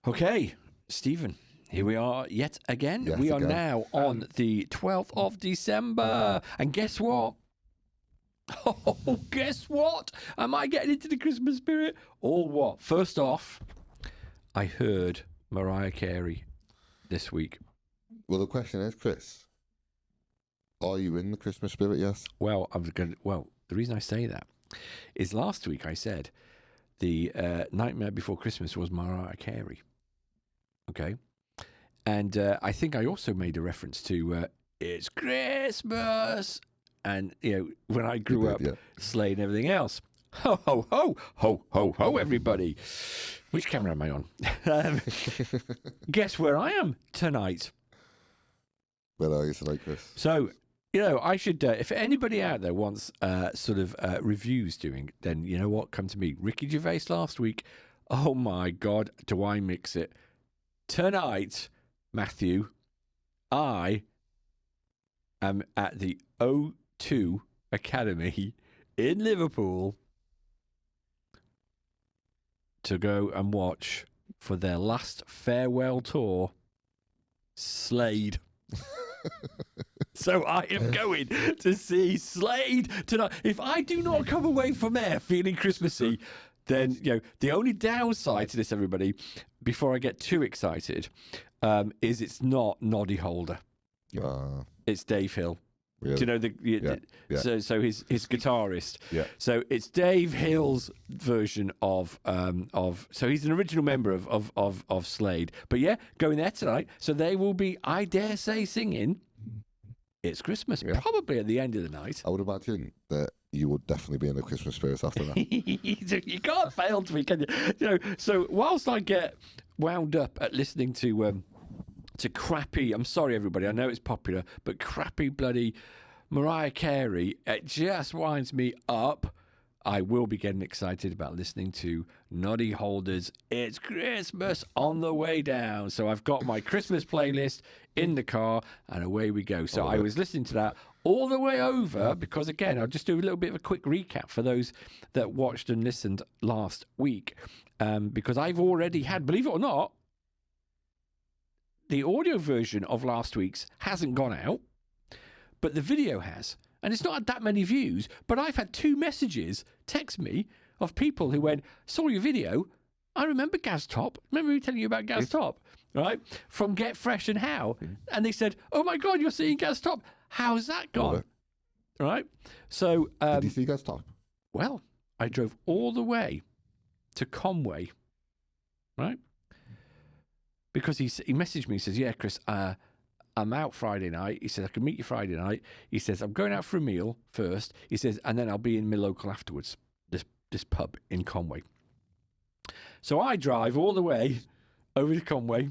Okay, Stephen, here we are yet again. Yet we are again. now on the 12th of December. And guess what? Oh, guess what? Am I getting into the Christmas spirit or what? First off, I heard Mariah Carey this week. Well, the question is, Chris, are you in the Christmas spirit? Yes. Well, the reason I say that is last week I said the Nightmare Before Christmas was Mariah Carey. Okay. And I think I also made a reference to It's Christmas. And, when I grew up, Slade and everything else. Ho, ho, ho, ho, ho, ho, everybody. Which camera am I on? Guess where I am tonight? Where are you tonight, Chris? So, I should, if anybody out there wants reviews doing, then you know what? Come to me. Ricky Gervais last week. Oh, my God. Do I mix it? Tonight, Matthew, I am at the O2 Academy in Liverpool to go and watch for their last farewell tour, Slade. So I am going to see Slade tonight. If I do not come away from there feeling Christmassy, then, the only downside to this, everybody, before I get too excited, is it's not Noddy Holder. It's Dave Hill. Really? Do you know Yeah. So his guitarist. Yeah. So it's Dave Hill's version of so he's an original member of Slade. But yeah, going there tonight. So they will be, I dare say, singing It's Christmas, probably at the end of the night. I would imagine that you would definitely be in the Christmas spirit after that. You can't fail to be, can you? So whilst I get wound up at listening to crappy, I'm sorry everybody, I know it's popular, but crappy bloody Mariah Carey, it just winds me up. I will be getting excited about listening to Noddy Holder's It's Christmas on the way down. So I've got my Christmas playlist in the car and away we go. So I was listening to that all the way over because, again, I'll just do a little bit of a quick recap for those that watched and listened last week because I've already had, believe it or not, the audio version of last week's hasn't gone out, but the video has. And it's not had that many views, but I've had 2 messages text me of people who went, saw your video. I remember Gaz Top. Remember me telling you about Gaz Top, right? From Get Fresh and How. And they said, oh my God, you're seeing Gaz Top. How's that gone? Right? So, did you see Gaz Top? Well, I drove all the way to Conway, right? Because he messaged me, he says, yeah, Chris, I'm out Friday night. He says, I can meet you Friday night. He says, I'm going out for a meal first. He says, and then I'll be in my local afterwards, this pub in Conway. So I drive all the way over to Conway,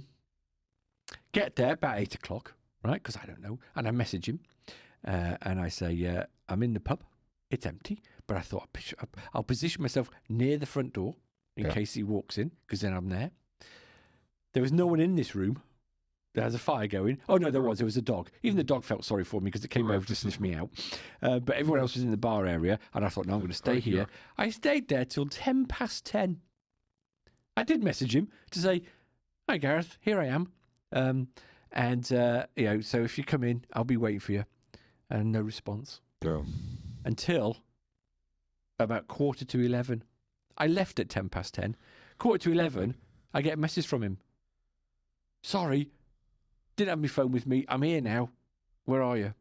get there about 8 o'clock, right? Because I don't know. And I message him and I say, I'm in the pub. It's empty. But I thought I'll position myself near the front door in case he walks in, because then I'm there. There was no one in this room. There was a fire going. Oh, no, there was. There was a dog. Even the dog felt sorry for me because it came over to sniff me out. But everyone else was in the bar area, and I thought, no, I'm going to stay here. I stayed there till 10 past 10. I did message him to say, hi, Gareth, here I am. So if you come in, I'll be waiting for you. And no response. No. Until about 11:15. I left at 10 past 10. 11:15, I get a message from him. Sorry, didn't have my phone with me. I'm here now. Where are you?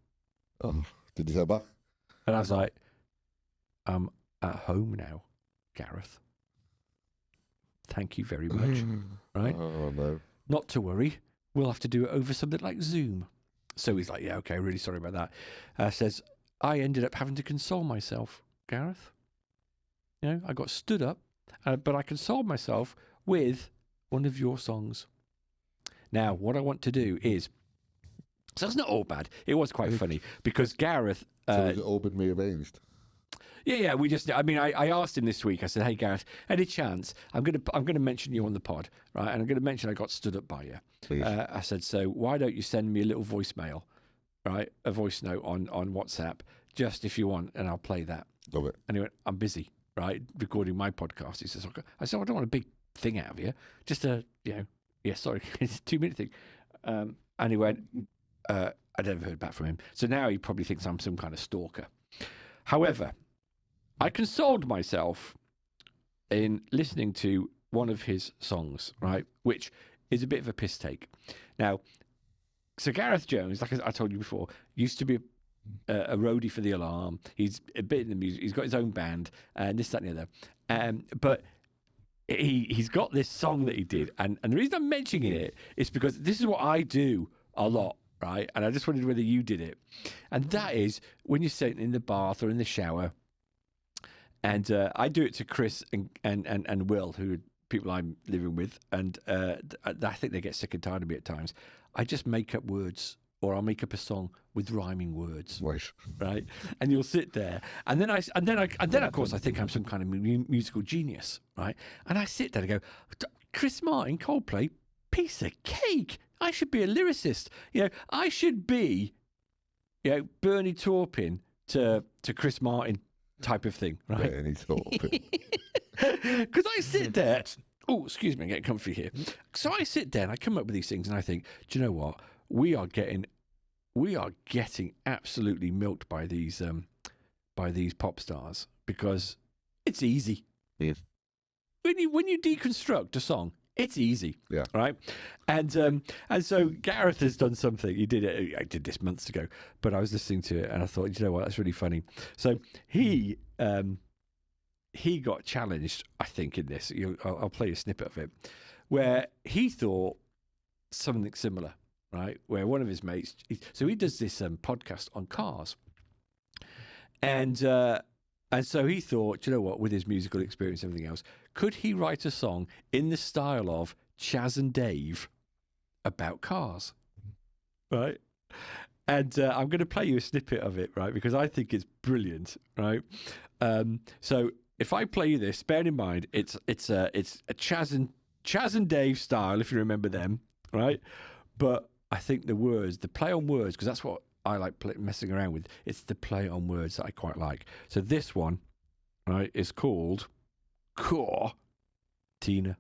Oh, did you say back? And I was like, I'm at home now, Gareth. Thank you very much. Right? Oh, no. Not to worry. We'll have to do it over something like Zoom. So he's like, yeah, okay, really sorry about that. Says, I ended up having to console myself, Gareth. I got stood up, but I consoled myself with one of your songs. Now, what I want to do is, so it's not all bad. It was quite funny because Gareth. So has it all been rearranged? Yeah. I asked him this week. I said, "Hey, Gareth, any chance I'm gonna mention you on the pod, right? And I'm gonna mention I got stood up by you." Please. I said, "So why don't you send me a little voicemail, right? A voice note on WhatsApp, just if you want, and I'll play that." Love it. And he went, "I'm busy, right, recording my podcast." He says, "Okay." I said, "I don't want a big thing out of you, just a Yeah, sorry, it's a 2-minute thing. And he went, I never heard back from him. So now he probably thinks I'm some kind of stalker. However, I consoled myself in listening to one of his songs, right, which is a bit of a piss take. Now, so Gareth Jones, like I told you before, used to be a roadie for The Alarm. He's a bit in the music. He's got his own band and this, that, and the other. But he's got this song that he did, and the reason I'm mentioning it is because this is what I do a lot, right? And I just wondered whether you did it. And that is when you're sitting in the bath or in the shower, and I do it to Chris and Will, who are people I'm living with, and I think they get sick and tired of me at times. I just make up words, or I'll make up a song with rhyming words, right? And you'll sit there, and then of course I think I'm some kind of musical genius, right? And I sit there and go, Chris Martin, Coldplay, piece of cake. I should be a lyricist. I should be, Bernie Taupin to Chris Martin type of thing, right? Bernie Taupin. Because I sit there. Oh, excuse me, I'm getting comfy here. So I sit there and I come up with these things, and I think, do you know what? We are getting absolutely milked by these pop stars because it's easy. Yeah. When you deconstruct a song, it's easy. Yeah. Right. And so Gareth has done something. He did it. I did this months ago, but I was listening to it and I thought, you know what? That's really funny. So he got challenged, I think, in this. I'll play a snippet of it, where he thought something similar, right? Where one of his mates, he does this podcast on cars, and so he thought, you know what, with his musical experience and everything else, could he write a song in the style of Chaz and Dave about cars, right? And I'm going to play you a snippet of it, right? Because I think it's brilliant, right? So if I play you this, bear in mind it's a Chaz and Dave style, if you remember them, right? But I think the play on words, because that's what I like messing around with. It's the play on words that I quite like. So this one, right, is called Core Tina.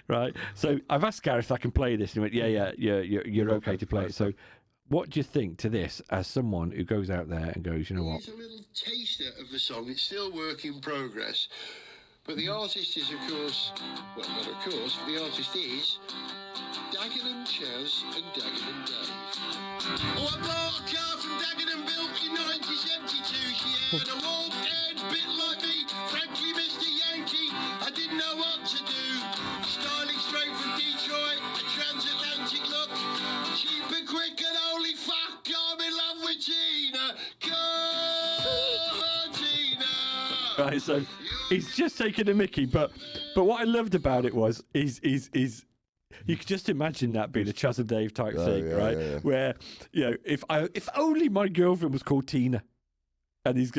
Right. So I've asked Gareth if I can play this, and he went, yeah, you're okay to play it. So what do you think to this as someone who goes out there and goes, you know what? It's a little taster of the song. It's still work in progress. But the artist is, of course, well, not of course, the artist is Dagenham Chaz and Dagenham Dave. Oh, I bought a car from Dagenham built in 1972, she had a walk-head bit like me, frankly, Mr. Yankee. I didn't know what to do. Styling straight from Detroit, a transatlantic look. Cheap and quick and holy fuck, I'm in love with Tina. Go, Tina. Right, so he's just taking a mickey, but what I loved about it was he's you could just imagine that being a Chaz and Dave type thing, right? Yeah. Where if only my girlfriend was called Tina, and he's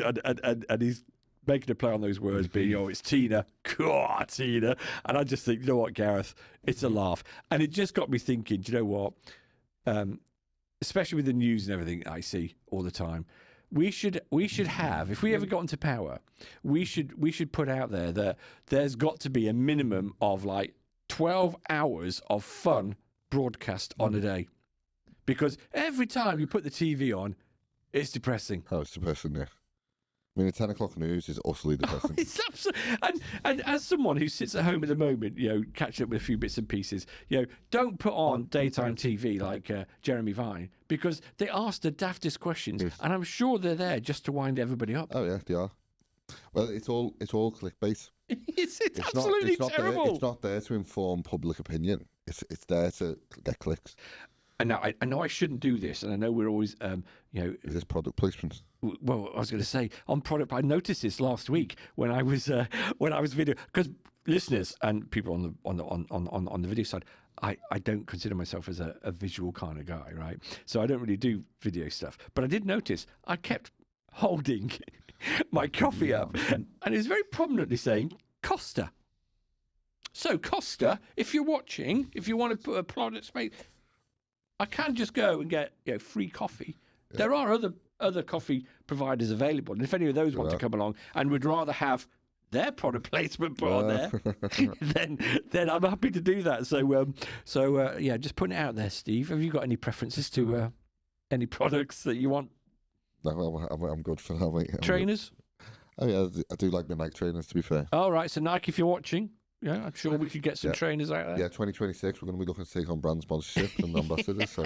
making a play on those words, being it's Tina, God, Tina, and I just think, you know what, Gareth, it's a laugh, and it just got me thinking, do you know what? Especially with the news and everything I see all the time. We should have, if we ever got into power, we should put out there that there's got to be a minimum of like 12 hours of fun broadcast on a day, because every time you put the TV on, it's depressing. Oh, it's depressing, yeah. I mean, the 10 o'clock news is utterly depressing. It's absolutely, and as someone who sits at home at the moment, catching up with a few bits and pieces, don't put on daytime TV like Jeremy Vine, because they ask the daftest questions, yes. And I'm sure they're there just to wind everybody up. Oh yeah, they are. Well, it's all clickbait. It's absolutely terrible. It's not there to inform public opinion. It's there to get clicks. And now I know I shouldn't do this, and I know we're always, Is this product placement? Well, I was going to say on product. I noticed this last week when I was video, because listeners and people on the video side, I don't consider myself as a visual kind of guy, right? So I don't really do video stuff. But I did notice I kept holding my coffee up, and it was very prominently saying Costa. So Costa, if you're watching, if you want to put a product space, I can just go and get free coffee. Yeah. There are other coffee providers available, and if any of those want to come along and would rather have their product placement put on there, then I'm happy to do that. So yeah, just putting it out there, Steve. Have you got any preferences to any products that you want? No, I'm good for that, mate. Trainers? Oh yeah, I do like the Nike trainers, to be fair. All right, so Nike, if you're watching, yeah, I'm sure we could get some trainers out there. Yeah, 2026, we're going to be looking to take on brand sponsorship and ambassadors.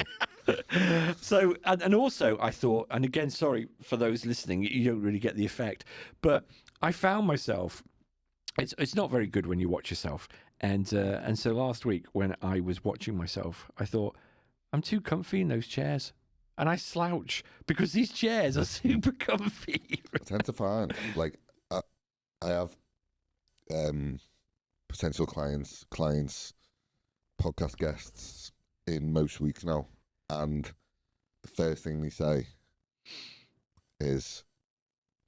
So, and also I thought, and again, sorry for those listening, you don't really get the effect, but I found myself, it's not very good when you watch yourself, and so last week when I was watching myself, I thought, I'm too comfy in those chairs. And I slouch because these chairs are super comfy. I tend to find, like, I have potential clients, podcast guests in most weeks now, and the first thing they say is,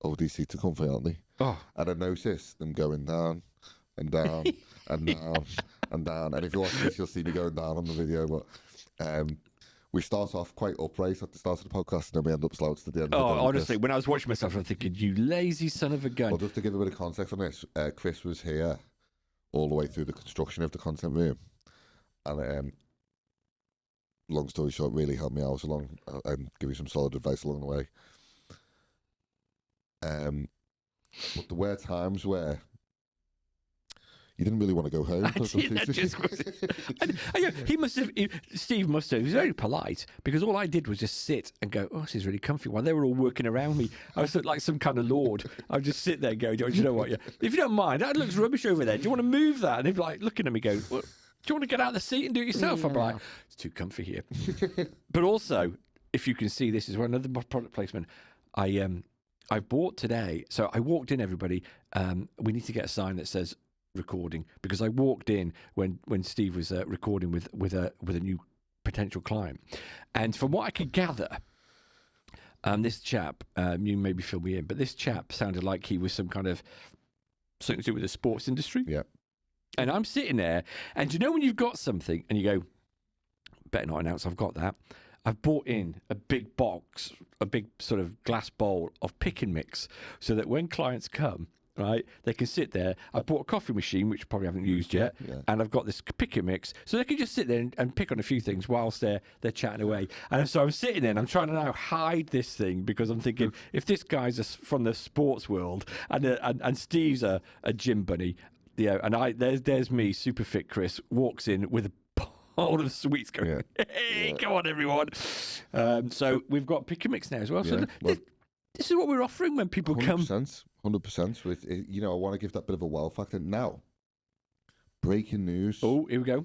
"Oh, these seats are comfy, aren't they?" Oh. And I notice them going down and down and down and down. And if you watch this, you'll see me going down on the video, but we start off quite upright at the start of the podcast, and then we end up slouched at the end. Oh, honestly, when I was watching myself, I'm thinking, you lazy son of a gun. Well, just to give a bit of context on this, Chris was here all the way through the construction of the content room, and long story short, really helped me out along and give me some solid advice along the way. But there were times where you didn't really want to go home. Steve must have, he was very polite, because all I did was just sit and go, oh, this is really comfy. While they were all working around me, I was like some kind of lord. I would just sit there and go, do you know what? Yeah, if you don't mind, that looks rubbish over there. Do you want to move that? And they'd be like looking at me going, well, do you want to get out of the seat and do it yourself? Yeah. I'm like, it's too comfy here. But also, if you can see, this is another product placement. I bought today. So I walked in, everybody. We need to get a sign that says recording, because I walked in when Steve was recording with a new potential client, and from what I could gather, this chap, you maybe fill me in, but this chap sounded like he was some kind of something to do with the sports industry. Yeah. And I'm sitting there, and you know when you've got something and you go, better not announce I've got that. I've bought in a big box, a big sort of glass bowl of pick and mix, so that when clients come, right, they can sit there. I bought a coffee machine, which I probably haven't used yet, and I've got this pick and mix, so they can just sit there and pick on a few things whilst they're chatting away. And so I'm sitting there and I'm trying to now hide this thing, because I'm thinking, if this guy's from the sports world and Steve's a gym bunny, and there's me, super fit Chris, walks in with a bowl of sweets going, hey, come on everyone. So we've got pick and mix now as well. So this is what we're offering when people 100%, come. 100%. With I want to give that bit of a wow factor. Now, breaking news. Oh, here we go.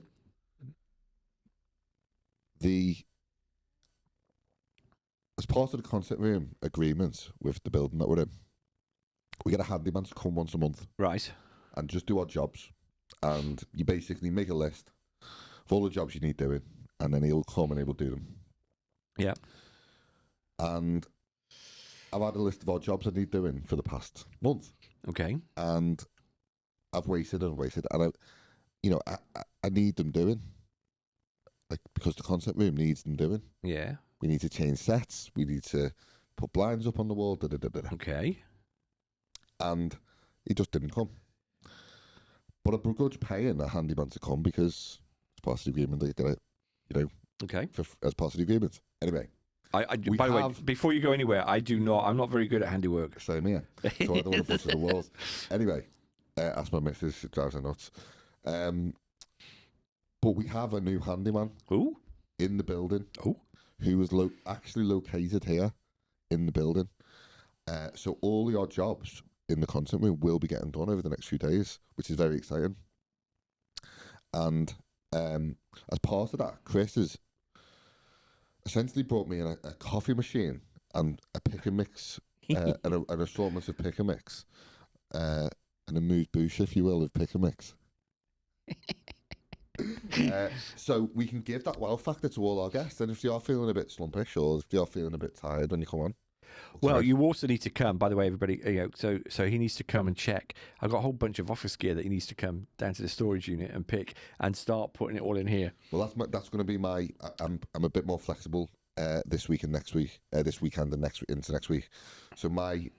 As part of the concept room agreements with the building that we're in, we get a handyman to come once a month. Right. And just do our jobs. And you basically make a list of all the jobs you need doing, and then he'll come and he will do them. Yeah. And I've had a list of our jobs I need doing for the past month. Okay. And I've waited and waited, and I need them doing, like, because the concept room needs them doing. Yeah. We need to change sets. We need to put blinds up on the wall. Okay. And he just didn't come. But I begrudge paying a handyman to come, because it's part of the agreement that you get it, okay, as part of the agreement. Anyway. By the way, before you go anywhere, I'm not very good at handiwork. Same here. So I don't want to butcher the walls. Anyway, ask my missus, it drives her nuts. But we have a new handyman. Who? In the building. Oh. Who was actually located here in the building. So all the odd jobs in the content room will be getting done over the next few days, which is very exciting. And as part of that, Chris has essentially brought me in a coffee machine and a pick and mix, and an assortment of pick and mix, and a moose bouche, if you will, of pick and mix. So we can give that wow factor to all our guests, and if you are feeling a bit slumpish, or if you are feeling a bit tired when you come on. Well, you also need to come, by the way, everybody. So he needs to come and check. I've got a whole bunch of office gear that he needs to come down to the storage unit and pick and start putting it all in here. Well, that's going to be my. I'm a bit more flexible this week and next week, this weekend and into next week. So my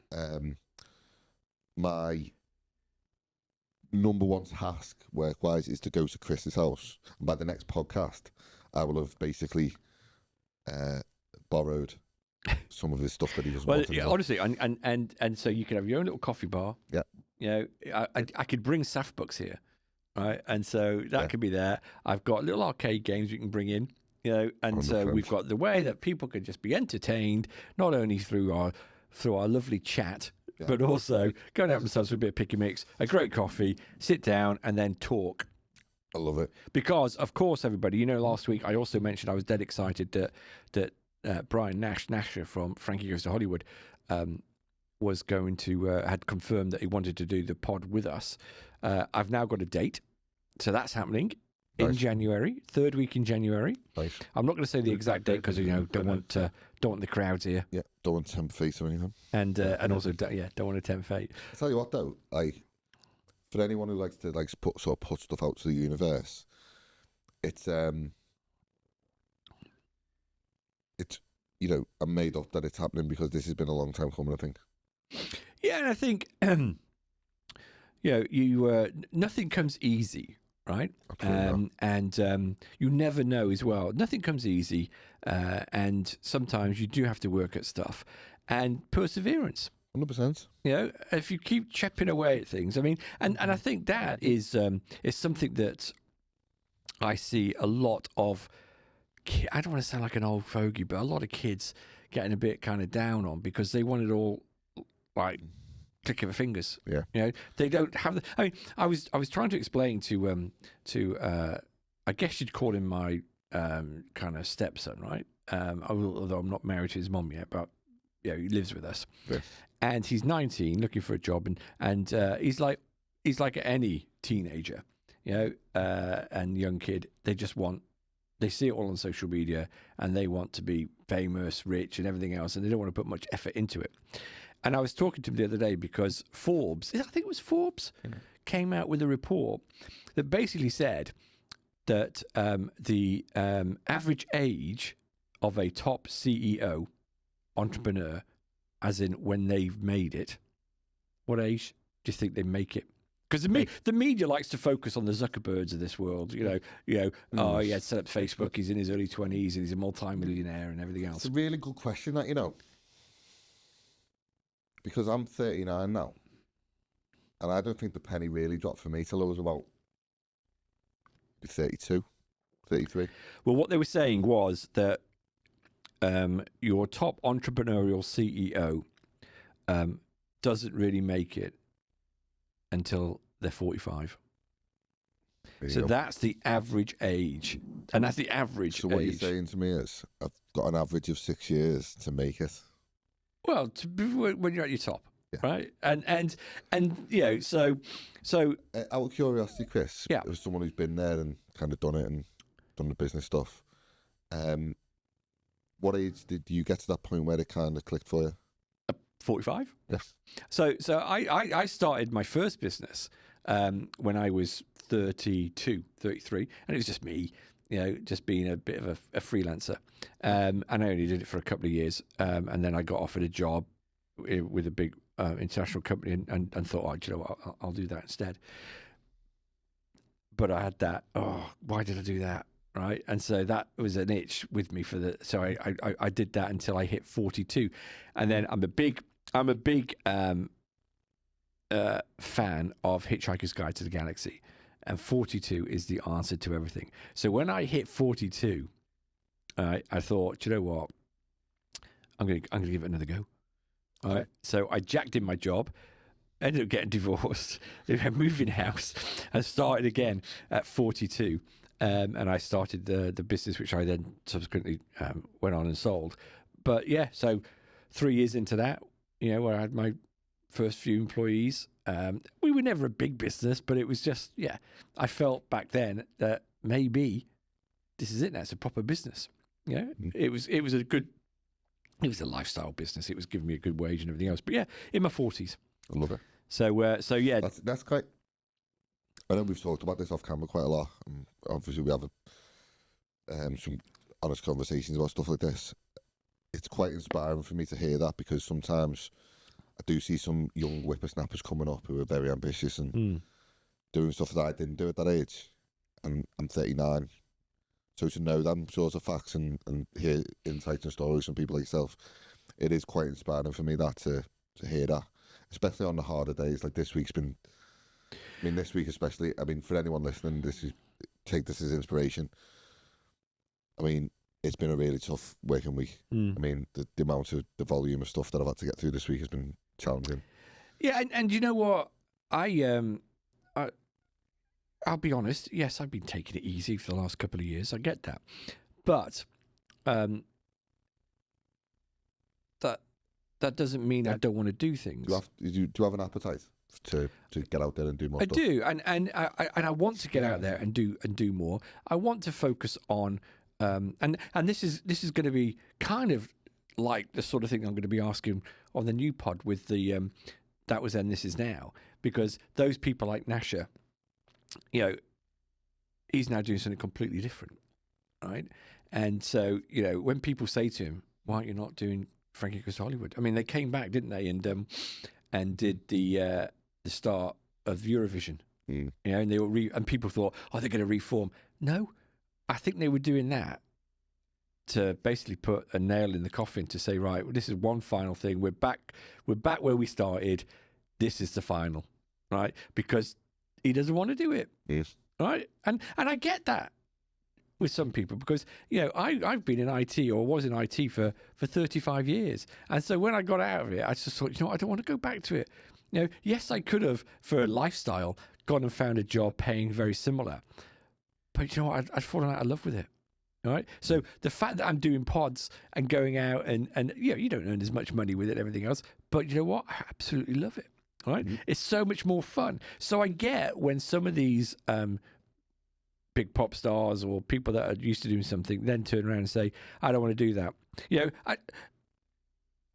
number one task work-wise is to go to Chris's house. And by the next podcast, I will have basically borrowed some of his stuff that he doesn't want anymore. Honestly, and so you can have your own little coffee bar. Yeah. You know, I could bring SAF books here, right? And so that could be there. I've got little arcade games you can bring in, you know, and so we've got the way that people can just be entertained, not only through our lovely chat, but also go and have themselves with a bit of picky mix, a great coffee, sit down, and then talk. I love it. Because, of course, everybody, you know, last week I also mentioned I was dead excited that Brian Nasher from Frankie Goes to Hollywood was going to, had confirmed that he wanted to do the pod with us. I've now got a date. So that's happening in January, third week in January. Nice. I'm not going to say the exact date because, you know, don't want the crowds here. Yeah, don't want to tempt fate or anything. And also, don't want to tempt fate. I'll tell you what, though, like, for anyone who likes to put stuff out to the universe, it's you know, I'm made up that it's happening because this has been a long time coming, I think. Yeah, and I think nothing comes easy, right? And you never know as well. Nothing comes easy, and sometimes you do have to work at stuff and perseverance. 100%. You know, if you keep chipping away at things, I mean, and I think that is something that I see a lot of. I don't want to sound like an old fogey, but a lot of kids getting a bit kind of down on because they want it all like click of the fingers. Yeah, you know, they don't have the. I mean, I was trying to explain to I guess you'd call him my kind of stepson, right? Although I'm not married to his mom yet, but yeah, he lives with us. Yeah. And he's 19, looking for a job, and he's like any teenager, you know, and young kid. They see it all on social media, and they want to be famous, rich, and everything else, and they don't want to put much effort into it. And I was talking to him the other day because Forbes, I think it was Forbes, came out with a report that basically said that the average age of a top CEO, entrepreneur, as in when they've made it, what age do you think they make it? Because the media likes to focus on the Zuckerbergs of this world, Oh, he had set up Facebook. He's in his early 20s and he's a multi-millionaire and everything else. It's a really good question, that, you know, because I'm 39 now, and I don't think the penny really dropped for me till I was about 32, 33. Well, what they were saying was that your top entrepreneurial CEO doesn't really make it until they're 45. So that's the average age. And that's the average age. So what you're saying to me is I've got an average of 6 years to make it. Well, when you're at your top, right? And you know, so out of curiosity, Chris, as someone who's been there and kind of done it and done the business stuff, what age did you get to that point where it kind of clicked for you? 45. Yes. So I started my first business when I was 32, 33, and it was just me, you know, just being a bit of a freelancer. And I only did it for a couple of years, and then I got offered a job with a big international company, and thought, oh, do you know what, I'll do that instead. But I had that. Oh, why did I do that? Right, and so that was an itch with me so I did that until I hit 42, and then I'm a big fan of Hitchhiker's Guide to the Galaxy, and 42 is the answer to everything. So when I hit 42, I thought, do you know what, I'm gonna give it another go. All right, so I jacked in my job, ended up getting divorced, moving house, and started again at 42. And I started the business, which I then subsequently went on and sold. But yeah, so 3 years into that, you know, where I had my first few employees, we were never a big business, but it was just, I felt back then that maybe this is it now. It's a proper business. Yeah, it was a lifestyle business. It was giving me a good wage and everything else. But yeah, in my 40s. I love it. So yeah, that's quite. I know we've talked about this off camera quite a lot. Obviously, we have some honest conversations about stuff like this. It's quite inspiring for me to hear that, because sometimes I do see some young whippersnappers coming up who are very ambitious and doing stuff that I didn't do at that age, and I'm 39. So to know them sorts of facts and hear insights and stories from people like yourself, it is quite inspiring for me that to hear that, especially on the harder days. Like this week's been, I mean, this week especially, I mean, for anyone listening, take this as inspiration. I mean, it's been a really tough working week. I mean, the amount of, the volume of stuff that I've had to get through this week has been challenging. Yeah, and you know what? I'll be honest. Yes, I've been taking it easy for the last couple of years. I get that, but that doesn't mean I don't want to do things. Do you have an appetite to get out there and do more stuff? I do, and I want to get out there and do more. I want to focus on and this is going to be kind of like the sort of thing I'm going to be asking on the new pod with the that was then, this is now, because those people like Nasher, you know, he's now doing something completely different, right? And so, you know, when people say to him, "Why aren't you not doing Frankie Goes to Hollywood?" I mean, they came back, didn't they, and did the start of Eurovision, you know, and they were and people thought, "Oh, they're going to reform." No, I think they were doing that to basically put a nail in the coffin to say, right, well, this is one final thing. We're back where we started. This is the final, right? Because he doesn't want to do it, right? And I get that with some people because, you know, I've been in IT or was in IT for 35 years. And so when I got out of it, I just thought, you know, I don't want to go back to it. You know, yes, I could have, for a lifestyle, gone and found a job paying very similar. But you know what? I'd fallen out of love with it. All right. So the fact that I'm doing pods and going out and you know, you don't earn as much money with it and everything else, but you know what? I absolutely love it. All right. It's so much more fun. So I get when some of these big pop stars or people that are used to doing something then turn around and say, "I don't want to do that." You know,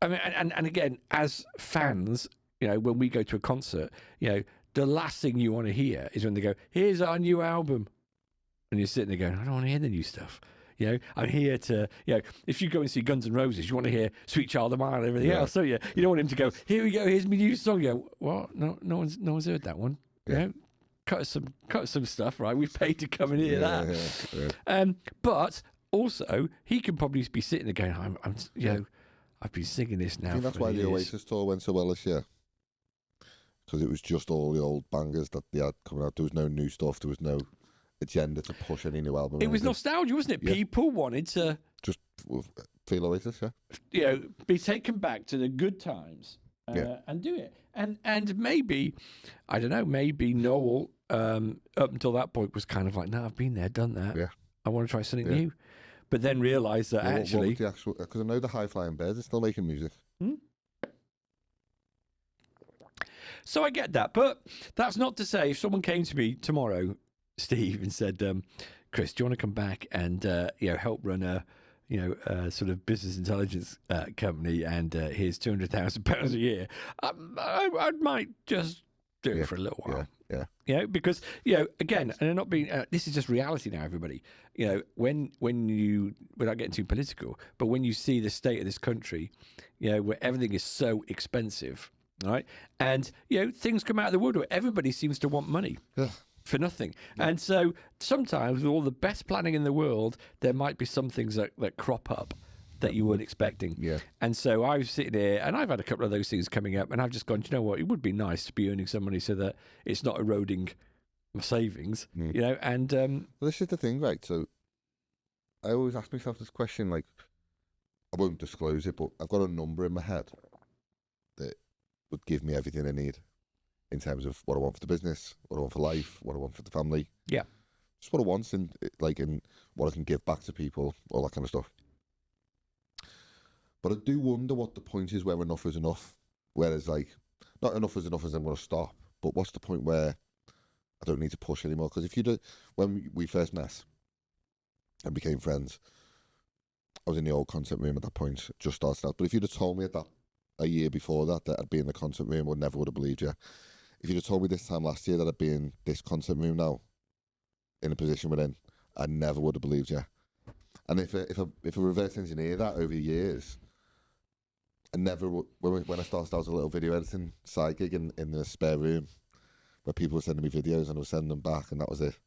I mean, and again, as fans, you know, when we go to a concert, you know, the last thing you want to hear is when they go, "Here's our new album." And you're sitting there going, "I don't want to hear the new stuff." You know, I'm here to, you know, if you go and see Guns N' Roses, you want to hear Sweet Child of Mine and everything else. So you don't want him to go, "Here we go, here's my new song." You go, "What? No one's heard that one." You know, cut some stuff, right? We've paid to come and hear that. But also, he can probably be sitting there going, I'm you know, I've been singing this now. I think that's why years. the Oasis tour went so well this year. Because it was just all the old bangers that they had coming out. There was no new stuff. There was no agenda to push any new album. It was nostalgia, wasn't it? People wanted to just feel Oasis, you know, be taken back to the good times and do it. And maybe, I don't know, maybe Noel up until that point was kind of like, "No, I've been there, done that. Yeah, I want to try something new," but then realised that actually, because I know the High Flying Birds are still making music. So I get that, but that's not to say if someone came to me tomorrow, Steve, and said, "Chris, do you want to come back and you know, help run a sort of business intelligence company, and here's £200,000 a year," I might just do it for a little while. You know, because, you know, again, and I'm not being this is just reality now, everybody. You know, when you, without getting too political, but when you see the state of this country, you know, where everything is so expensive, right, and you know, things come out of the woodwork, everybody seems to want money. For nothing. And so sometimes with all the best planning in the world, there might be some things that crop up that you weren't expecting. And so I was sitting here and I've had a couple of those things coming up and I've just gone, "Do you know what? It would be nice to be earning some money so that it's not eroding my savings," you know, and... well, this is the thing, right? So I always ask myself this question, like, I won't disclose it, but I've got a number in my head that would give me everything I need. In terms of what I want for the business, what I want for life, what I want for the family. Yeah. Just what I want in what I can give back to people, all that kind of stuff. But I do wonder what the point is where enough is enough. Whereas, like, not enough is enough as I'm going to stop, but what's the point where I don't need to push anymore? Because if you do, when we first met and became friends, I was in the old concert room at that point, just started out. But if you'd have told me a year before that I'd be in the concert room, I never would have believed you. If you'd have told me this time last year that I'd be in this concert room now, in a position we're in, I never would have believed you. And if I reverse engineer that over the years, I never would, when I started out as a little video editing side gig in the spare room, where people were sending me videos and I was sending them back, and that was it.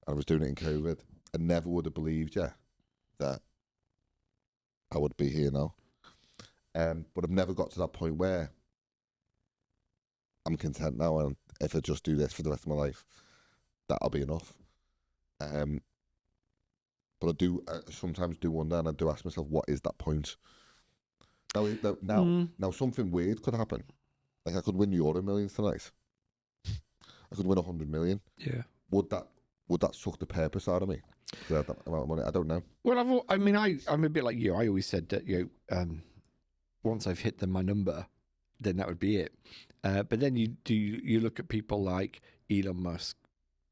And I was doing it in COVID. I never would have believed, that I would be here now. But I've never got to that point where I'm content now, and if I just do this for the rest of my life, that'll be enough. But I do sometimes do wonder, and I do ask myself, what is that point? Now something weird could happen. Like I could win Euro Millions tonight. I could win 100 million. Yeah. Would that suck the purpose out of me? That amount of money? I don't know. Well, I'm a bit like you. I always said that once I've hit my number, then that would be it. But then you look at people like Elon Musk,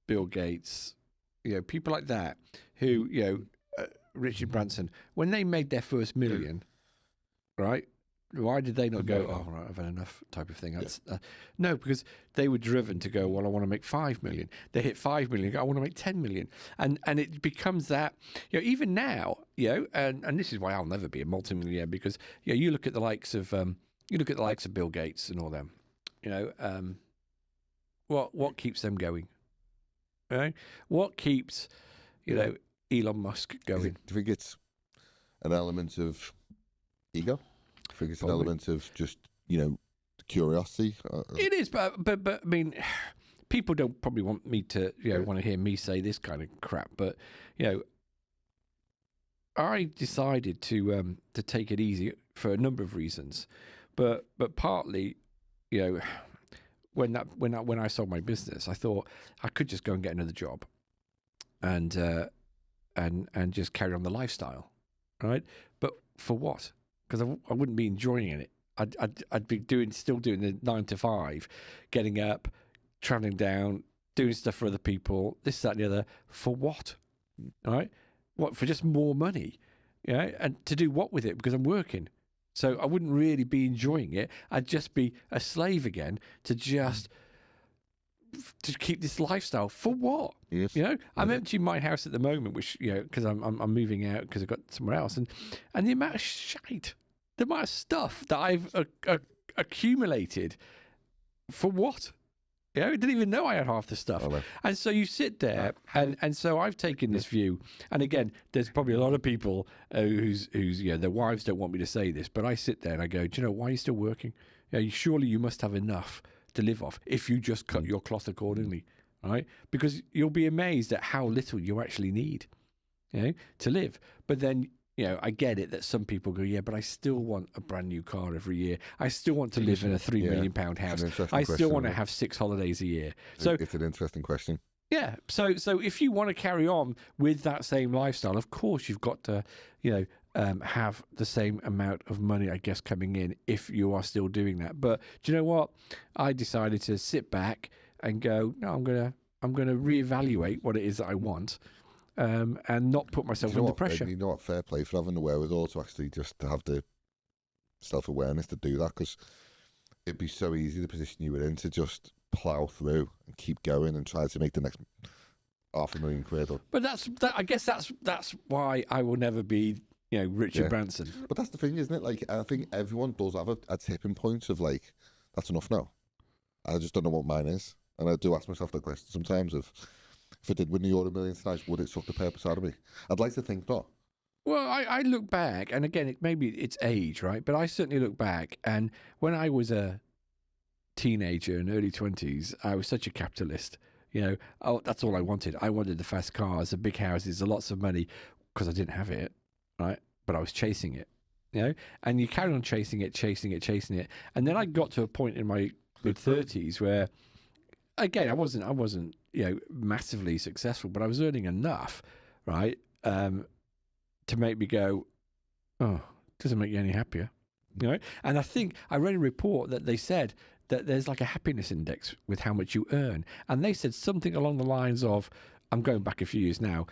Bill Gates, people like that who Richard Branson, when they made their first million, right? Why did they not go, oh, right, I've had enough type of thing? No, because they were driven to go, well, I want to make 5 million. They hit 5 million, go, I want to make 10 million. And it becomes that, even now, and this is why I'll never be a multimillionaire, because, you look at the likes of, Bill Gates and all them, what keeps them going? Right? What keeps, Elon Musk going? Do you think it's an element of ego? I think it's an element of just, curiosity. It is, but I mean, people don't probably want me to, want to hear me say this kind of crap. But I decided to take it easy for a number of reasons, but partly, when I sold my business, I thought I could just go and get another job, and just carry on the lifestyle, right? But for what? Because I wouldn't be enjoying it. I'd be still doing the 9 to 5, getting up, traveling down, doing stuff for other people, this, that, and the other. For what? All right? What, for just more money? And to do what with it? Because I'm working. So I wouldn't really be enjoying it. I'd just be a slave again to keep this lifestyle. For what? Yes. I'm emptying my house at the moment, which, because I'm moving out because I've got somewhere else. And the amount of shite, the amount of stuff that I've accumulated, for what? I didn't even know I had half the stuff. And so you sit there, and so I've taken this view. And again, there's probably a lot of people whose their wives don't want me to say this, but I sit there and I go, do you know, why are you still working? Surely you must have enough to live off if you just cut your cloth accordingly, right? Because you'll be amazed at how little you actually need, to live. But then, I get it that some people go, yeah, but I still want a brand new car every year. I still want to live in a £3 million house. I still want to have 6 holidays a year. So it's an interesting question. Yeah. So if you want to carry on with that same lifestyle, of course you've got to, have the same amount of money, I guess, coming in if you are still doing that. But do you know what? I decided to sit back and go, no, I'm gonna reevaluate what it is that I want, and not put myself under pressure. You know what? Fair play for having the wherewithal to actually just to have the self-awareness to do that, because it'd be so easy, the position you were in, to just plough through and keep going and try to make the next £500,000. But I guess that's why I will never be, Richard Branson. But that's the thing, isn't it? Like, I think everyone does have a tipping point of like, that's enough now. I just don't know what mine is, and I do ask myself that question sometimes of, if I did win the Euro Millions tonight, would it suck the purpose out of me? I'd like to think not. Well, I look back, and again, maybe it's age, right? But I certainly look back, and when I was a teenager in early 20s, I was such a capitalist. That's all I wanted. I wanted the fast cars, the big houses, the lots of money, because I didn't have it, right? But I was chasing it, and you carry on chasing it. And then I got to a point in my mid-30s where, again, I wasn't massively successful, but I was earning enough, right, to make me go, oh, doesn't make you any happier, And I think I read a report that they said that there's like a happiness index with how much you earn, and they said something along the lines of, I'm going back a few years now,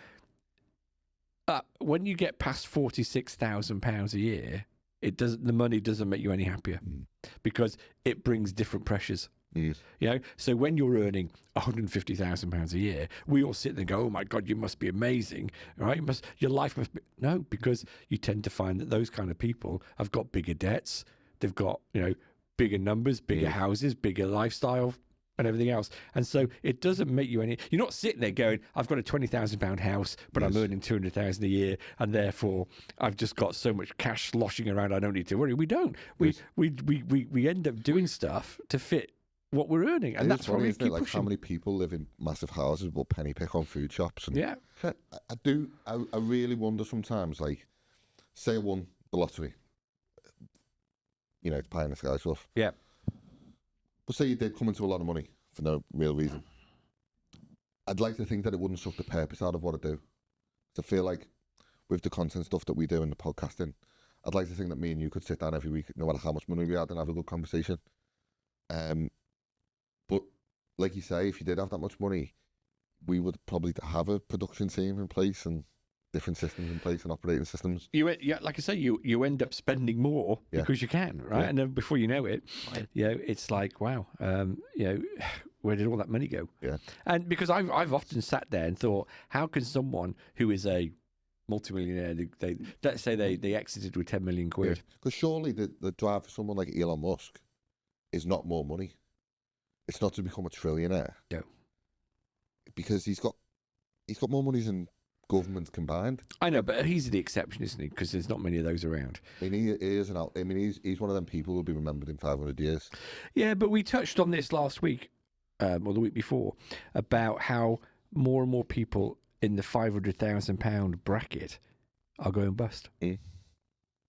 when you get past £46,000 a year, the money doesn't make you any happier, because it brings different pressures. So when you're earning £150,000 a year, we all sit there and go, oh my God, you must be amazing, right? Your life must be. No, because you tend to find that those kind of people have got bigger debts. They've got, bigger numbers, bigger houses, bigger lifestyle, and everything else. And so it doesn't make you any. You're not sitting there going, "I've got a £20,000 house, but I'm earning 200,000 a year, and therefore I've just got so much cash sloshing around. I don't need to worry." We don't. We end up doing stuff to fit what we're earning, and that's why we keep like pushing. how many people live in massive houses but penny pick on food shops. And Yeah. I really wonder sometimes, like, say I won the lottery, it's pie in the sky stuff. Yeah. But say you did come into a lot of money for no real reason. I'd like to think that it wouldn't suck the purpose out of what I do. To feel like with the content stuff that we do and the podcasting, I'd like to think that me and you could sit down every week, no matter how much money we had, and have a good conversation. But like you say, if you did have that much money, we would probably have a production team in place and different systems in place and operating systems. Like I say, you end up spending more because you can, right? Yeah. And then before you know it, it's like, wow, where did all that money go? Yeah. And because I've often sat there and thought, how can someone who is a multimillionaire, let's say they exited with 10 million quid. Because surely the drive for someone like Elon Musk is not more money. It's not to become a trillionaire. No. Because he's got more money than governments combined. I know, but he's the exception, isn't he? Because there's not many of those around. I mean, he is he's one of them people who'll be remembered in 500 years. Yeah, but we touched on this last week, or the week before, about how more and more people in the £500,000 bracket are going bust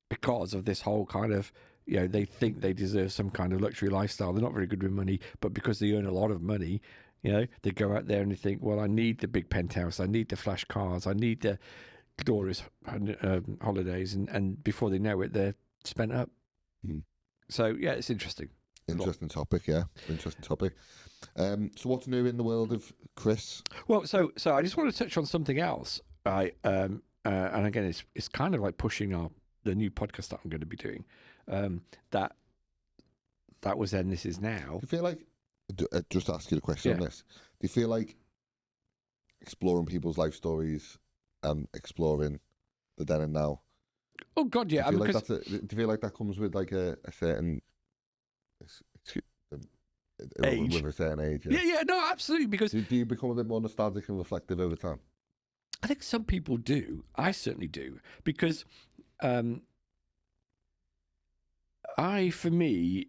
because of this whole kind of, they think they deserve some kind of luxury lifestyle. They're not very good with money, but because they earn a lot of money, they go out there and they think, well, I need the big penthouse, I need the flash cars, I need the glorious holidays, and before they know it, they're spent up. So, yeah, it's interesting. Interesting topic, yeah. Interesting topic. So what's new in the world of Chris? Well, so I just want to touch on something else, right? And again, it's kind of like pushing the new podcast that I'm going to be doing. That was then, this is now. Do you feel like, just to ask you the question on this, do you feel like exploring people's life stories and exploring the then and now? Oh God, yeah. Do you feel like that comes with like a certain age? With a certain age? Yeah, no, absolutely. Because do you become a bit more nostalgic and reflective over time? I think some people do. I certainly do. Because for me,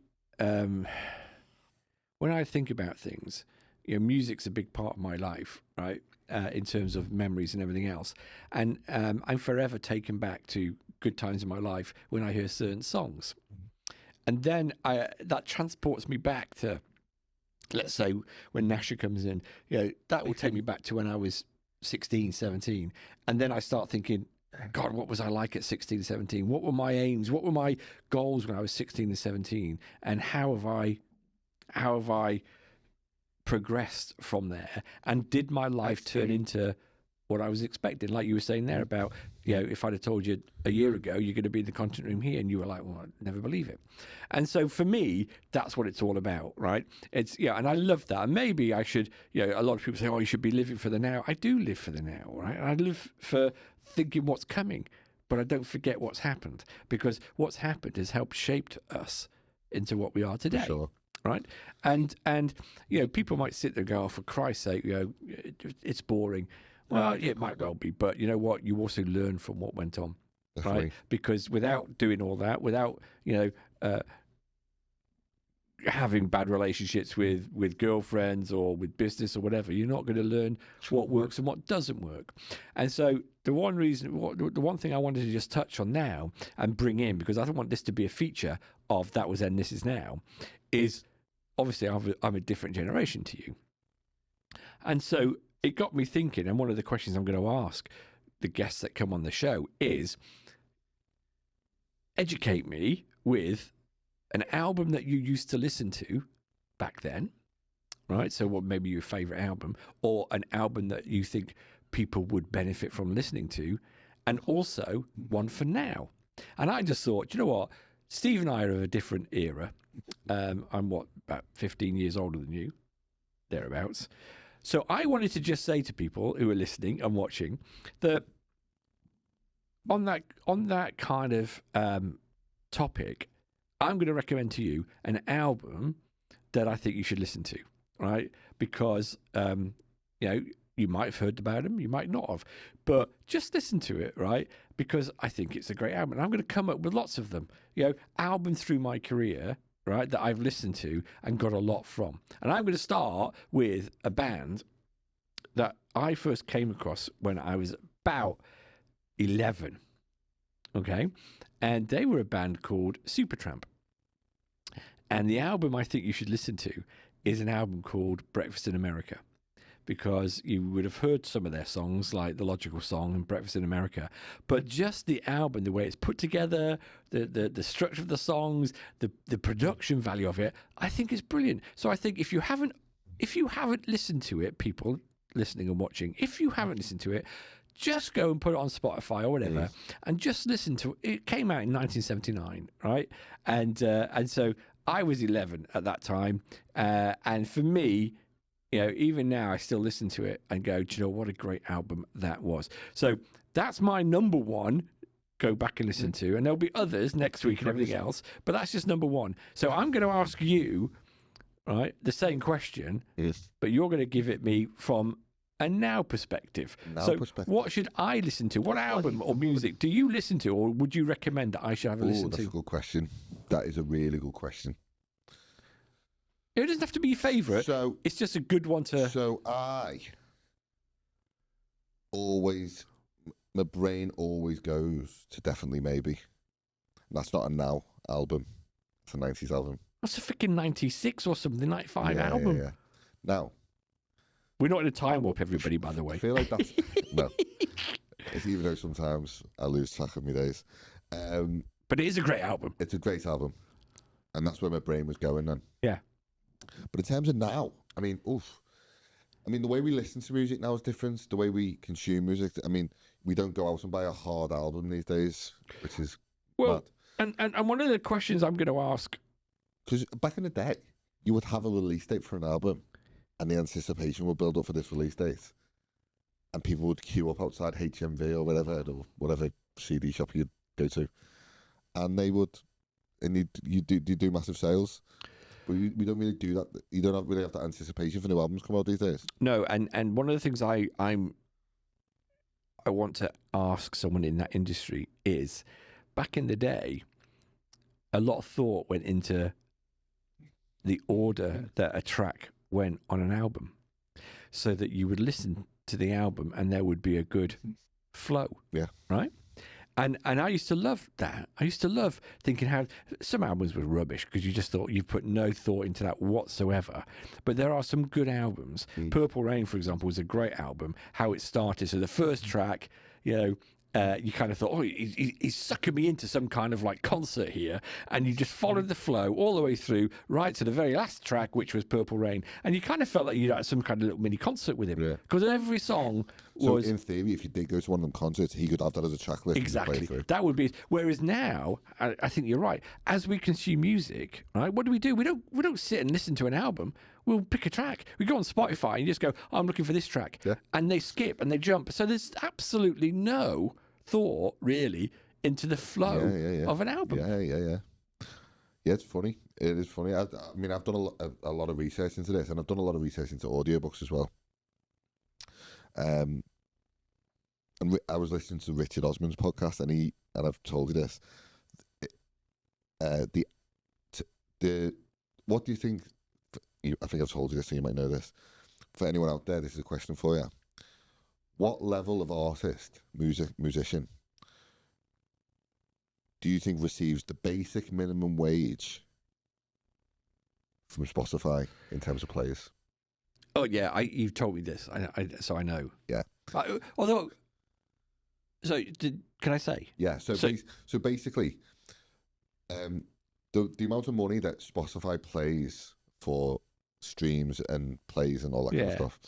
when I think about things, music's a big part of my life, right? In terms of memories and everything else. And I'm forever taken back to good times in my life when I hear certain songs. And then that transports me back to, let's say, when Nasha comes in, that will take me back to when I was 16, 17. And then I start thinking, God, what was I like at 16, 17? What were my aims? What were my goals when I was 16 and 17? And how have I progressed from there? And did my life turn into what I was expecting? Like you were saying there about, if I'd have told you a year ago, you're going to be in the content room here, and you were like, well, I'd never believe it. And so for me, that's what it's all about, right? It's, and I love that. And maybe I should, a lot of people say, oh, you should be living for the now. I do live for the now, right? And I live for thinking what's coming, but I don't forget what's happened, because what's happened has helped shaped us into what we are today. For sure. Right. And people might sit there and go, oh, for Christ's sake, it's boring. Well, it might well be, but you know what? You also learn from what went on. Definitely. Right? Because without doing all that, without, having bad relationships with girlfriends or with business or whatever, you're not going to learn what works and what doesn't work. And so the one thing I wanted to just touch on now and bring in, because I don't want this to be a feature of That Was Then, This Is Now, is obviously I'm a different generation to you. And so it got me thinking, and one of the questions I'm going to ask the guests that come on the show is, educate me with an album that you used to listen to back then, right? So what maybe your favorite album, or an album that you think people would benefit from listening to, and also one for now. And I just thought, you know what? Steve and I are of a different era. I'm about 15 years older than you, thereabouts. So I wanted to just say to people who are listening and watching that on that kind of topic, I'm going to recommend to you an album that I think you should listen to. right? Because you might have heard about them, you might not have, but just listen to it, right? Because I think it's a great album. And I'm going to come up with lots of them, albums through my career, right, that I've listened to and got a lot from. And I'm going to start with a band that I first came across when I was about 11, okay? And they were a band called Supertramp. And the album I think you should listen to is an album called Breakfast in America, because you would have heard some of their songs, like The Logical Song and Breakfast in America. But just the album, the way it's put together, the structure of the songs, the production value of it, I think is brilliant. So I think if you haven't listened to it, people listening and watching, if you haven't listened to it, just go and put it on Spotify or whatever, and just listen to it. It came out in 1979, right? And so I was 11 at that time, and for me, even now I still listen to it and go, do you know what a great album that was? So that's my number one. Go back and listen to, and there'll be others next week and everything else, but that's just number one. So I'm going to ask you, right, the same question, but you're going to give it me from a now perspective. What should I listen to? What album or music do you listen to, or would you recommend that I should have a listen to? That's a good question. That is a really good question. It doesn't have to be your favourite. So it's just a good one to. So my brain always goes to Definitely Maybe. That's not a now album. It's a 90s album. That's a freaking 96 or something, 95 album. Yeah. Now, we're not in a time warp, everybody, by the way. I feel like that's... No. It's even though sometimes I lose track of my days. But it is a great album. It's a great album. And that's where my brain was going then. Yeah. But in terms of now, I mean, the way we listen to music now is different. The way we consume music, we don't go out and buy a hard album these days, which is mad. And one of the questions I'm going to ask... Because back in the day, you would have a release date for an album, and the anticipation would build up for this release date. And people would queue up outside HMV or whatever CD shop you'd go to. And they would... And you do massive sales. But we don't really do that. You don't really have that anticipation for new albums come out these days. No, and one of the things I want to ask someone in that industry is, back in the day, a lot of thought went into the order that a track went on an album, so that you would listen to the album and there would be a good flow. Yeah. Right? And I used to love that. I used to love thinking how some albums were rubbish because you just thought you put no thought into that whatsoever. But there are some good albums. Purple Rain, for example, was a great album. How it started. So the first track, you kind of thought, oh, he's sucking me into some kind of like concert here. And you just followed the flow all the way through, right to the very last track, which was Purple Rain. And you kind of felt like you had some kind of little mini concert with him. Because every song was... So in theory, if you did go to one of them concerts, he could have that as a track list. Exactly. That would be... Whereas now, I think you're right, as we consume music, right, what do? We don't sit and listen to an album. We'll pick a track. We go on Spotify and just go, oh, I'm looking for this track. Yeah. And they skip and they jump. So there's absolutely no thought, really, into the flow of an album. Yeah, it's funny. It is funny. I've done a lot of research into this, and I've done a lot of research into audiobooks as well. And I was listening to Richard Osman's podcast, and I've told you this. What do you think? I think I've told you this, so you might know this. For anyone out there, this is a question for you. What level of artist, musician, do you think receives the basic minimum wage from Spotify in terms of plays? Oh yeah, you've told me this, so I know. Yeah. Can I say? Yeah. So basically, the amount of money that Spotify plays for streams and plays and all that kind of stuff,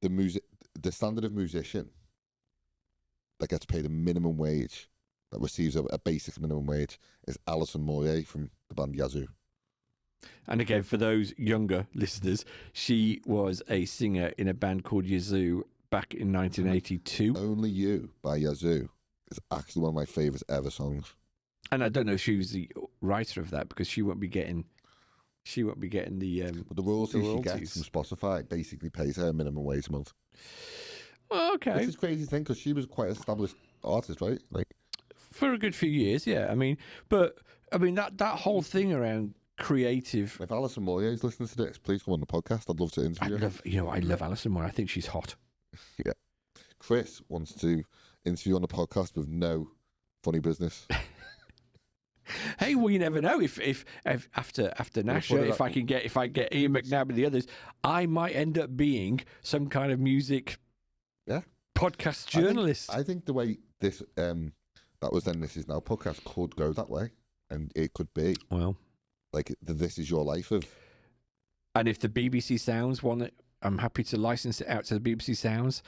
the standard of musician that gets paid a minimum wage, that receives a basic minimum wage, is Alison Moyet from the band Yazoo. And again, for those younger listeners, she was a singer in a band called Yazoo back in 1982. Only You by Yazoo is actually one of my favourite ever songs. And I don't know if she was the writer of that, because she won't be getting She won't be getting the But the royalties she gets royalties. from Spotify basically pays her minimum wage a month. Well, okay. Which is a crazy thing because she was quite an established artist, right? Like For a good few years, yeah. I mean, that whole thing around creative. if Alison Moyer is listening to this, please come on the podcast. I'd love to interview her. I love Alison Moore. I think she's hot. Yeah. Chris wants to interview on the podcast with no funny business. Hey, well, you never know. If after Nasher, if I get Ian McNabb and the others, I might end up being some kind of music, podcast journalist. I think the way this that was then This Is Now podcast could go that way, and it could be like the This Is Your Life of. And if the BBC Sounds want it, I'm happy to license it out to the BBC Sounds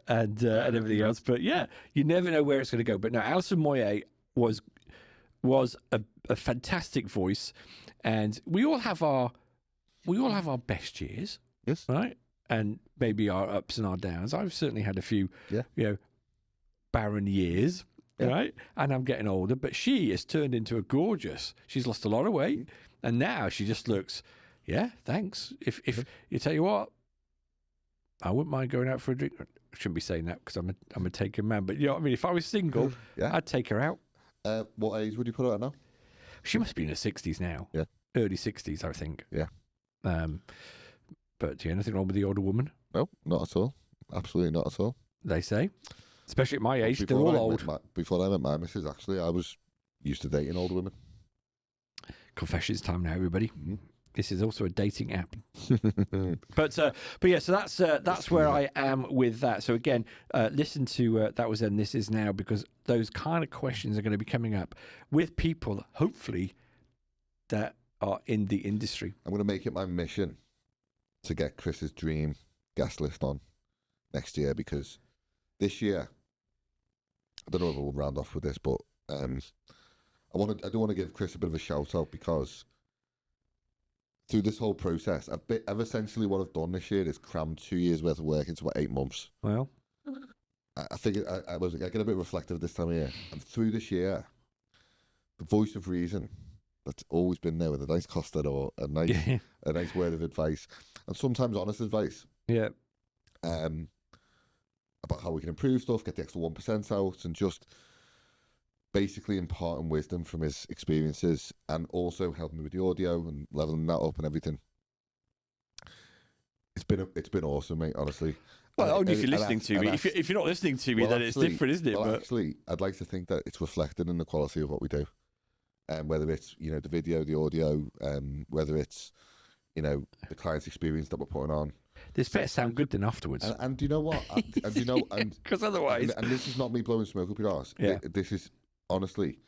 and everything else. But yeah, you never know where it's going to go. But no, Alison Moyer was a fantastic voice, and we all have our best years, yes, right, and maybe our ups and our downs. I've certainly had a few, barren years, right, and I'm getting older. But she has turned into a gorgeous. She's lost a lot of weight, and now she just looks, thanks. If you tell you what, I wouldn't mind going out for a drink. I shouldn't be saying that because I'm a taken man, but you know what I mean. If I was single, I'd take her out. What age would you put her at now? She must be in her 60s now. Yeah. Early 60s, I think. Yeah. But anything wrong with the older woman? No, not at all. Absolutely not at all. They say. Especially at my age, they're all old. Before I met my missus, actually, I was used to dating older women. Confessions time now, everybody. Mm-hmm. This is also a dating app. But yeah, so that's where I am with that. So again, listen to that was then, This Is Now, because those kind of questions are going to be coming up with people, hopefully, that are in the industry. I'm going to make it my mission to get Chris's dream guest list on next year, because this year, I don't know if we'll round off with this, but I do want to give Chris a bit of a shout out, because through this whole process, I've essentially what I've done this year is crammed 2 years worth of work into about 8 months. Well, I think I get a bit reflective this time of year. And through this year, the voice of reason that's always been there with a nice custard or a nice word of advice, and sometimes honest advice. Yeah. About how we can improve stuff, get the extra 1% out, and just basically imparting wisdom from his experiences, and also helping me with the audio and leveling that up and everything. It's been awesome, mate, honestly. Well, only if you're listening to me. If you're not listening to me, then it's different, isn't it? Well, actually, I'd like to think that it's reflected in the quality of what we do. Whether it's, the video, the audio, whether it's, the client's experience that we're putting on. This better sound good than afterwards. And do you know what? Because otherwise... And this is not me blowing smoke up your arse. Yeah. This is, honestly,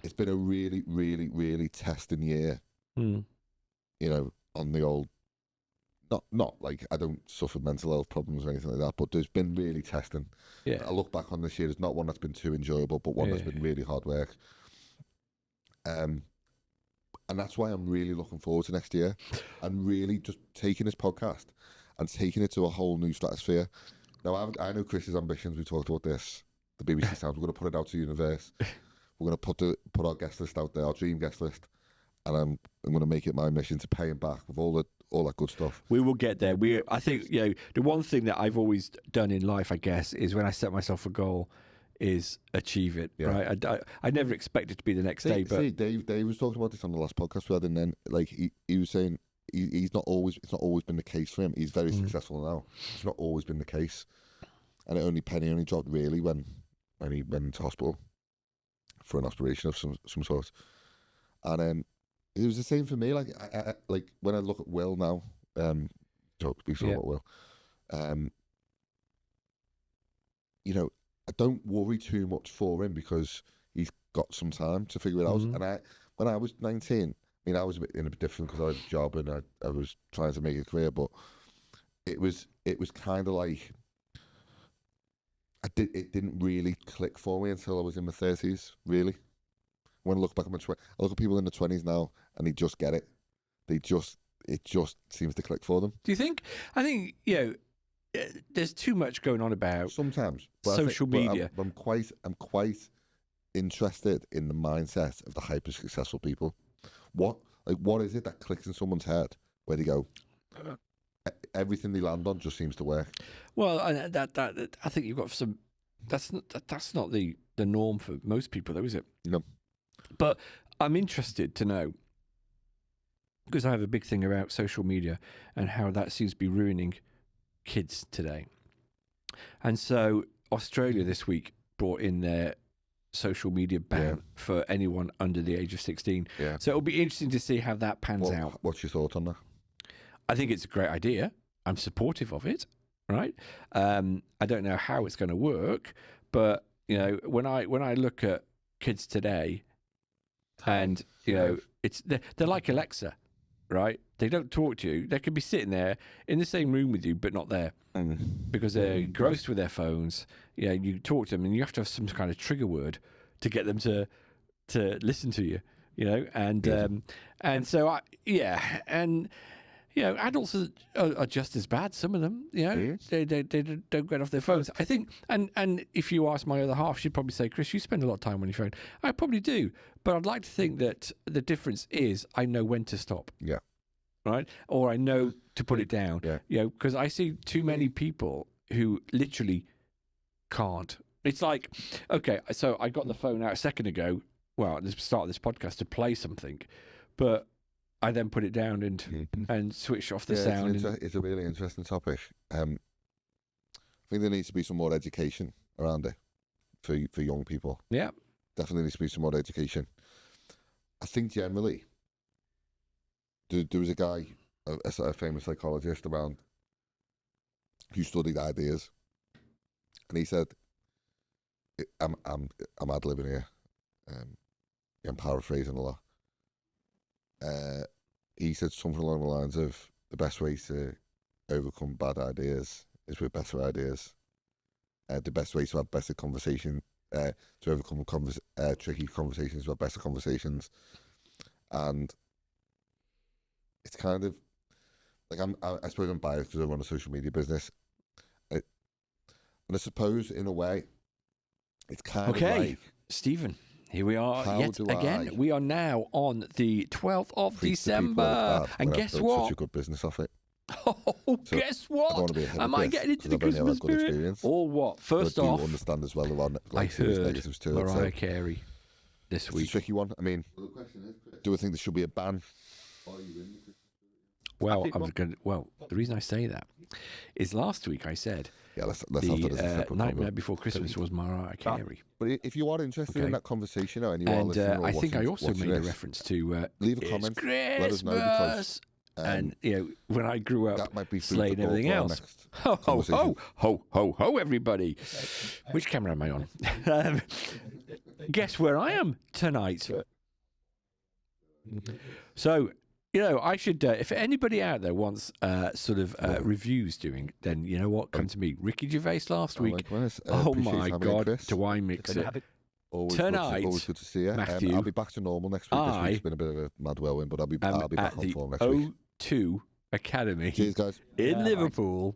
it's been a really, really, really testing year. On the old... Not like I don't suffer mental health problems or anything like that, but there's been really testing. Yeah. I look back on this year, there's not one that's been too enjoyable, but one that's been really hard work. And that's why I'm really looking forward to next year, and really just taking this podcast and taking it to a whole new stratosphere. Now, I know Chris's ambitions. We talked about this. The BBC Sounds. We're going to put it out to the universe. We're going to put our guest list out there, our dream guest list, and I'm going to make it my mission to pay him back with all that good stuff. We will get there. I think the one thing that I've always done in life, I guess, is when I set myself a goal, is achieve it. Yeah. Right. I never expect it to be the next day. But Dave was talking about this on the last podcast we had, and then like he was saying it's not always been the case for him. He's very successful now. It's not always been the case, and penny only dropped really when he went into hospital for an operation of some sort. And it was the same for me. Like I like when I look at Will now. Speak about Will. I don't worry too much for him because he's got some time to figure it out. And when I was 19, I was a bit different because I had a job and I was trying to make a career, but it was kind of like it didn't really click for me until I was in my 30s. Really, when I look back at I look at people in their 20s now and they just get it. It just seems to click for them. Do you think? I think there's too much going on about sometimes social media. I'm quite interested in the mindset of the hyper successful people. What Like, what is it that clicks in someone's head where they go, everything they land on just seems to work? Well, that I think you've got some. That's not the norm for most people, though, is it? No. But I'm interested to know, because I have a big thing about social media and how that seems to be ruining kids today. And so Australia this week brought in their social media ban for anyone under the age of 16. Yeah. So it'll be interesting to see how that pans out. What's your thought on that? I think it's a great idea. I'm supportive of it, right? I don't know how it's going to work, but you know, when I look at kids today, and you know, they're like Alexa, right? They don't talk to you. They could be sitting there in the same room with you, but not there because they're engrossed with their phones. You know, you talk to them, and you have to have some kind of trigger word to get them to listen to you. You know, and so and you know, adults are just as bad. Some of them, you know, they don't get off their phones. I think, and if you ask my other half, she'd probably say, Chris, you spend a lot of time on your phone. I probably do, but I'd like to think that the difference is I know when to stop. Yeah. Right? Or I know to put it down. Yeah. You know, because I see too many people who literally can't. It's like, okay, so I got the phone out a second ago, well, at the start of this podcast, to play something, but I then put it down and switch off the sound. It's a really interesting topic. I think there needs to be some more education around it for young people. Yeah. Definitely needs to be some more education. I think generally, there was a guy, a famous psychologist around, who studied ideas, and he said, I'm ad-libbing here, I'm paraphrasing a lot. He said something along the lines of, the best way to overcome bad ideas is with better ideas. The best way to have better conversation, to overcome tricky conversations, with better conversations. And it's kind of like, I suppose I'm biased because I run a social media business. And I suppose in a way, it's kind of like, Stephen, here we are yet again. We are now on the 12th of December. And guess what? Such a good business off it. Oh, so guess what? I don't want to be ahead Am of I getting into the Christmas spirit? Or what? First off, I understand as well about I heard negatives to Mariah Carey this week. It's a tricky one. I mean, do I think there should be a ban? Well, the reason I say that is last week I said let's the Nightmare Before Christmas was Mariah Carey. But if you are interested in that conversation, and you are listening, I think I also made a reference to leave a comment, Christmas. let us know, because and you know, when I grew up, that might be Slade and everything else. Ho ho ho ho ho ho! Everybody, which camera am I on? Guess where I am tonight. So, you know, I should. If anybody out there wants sort of reviews doing, then you know what? Come to me. Ricky Gervais last week. Oh my God! Do I mix it? Tonight, always good to see you. Matthew, I'll be back to normal next week. This week's been a bit of a mad whirlwind, but I'll be back on form next week. O2 Academy. Cheers, guys. In Liverpool.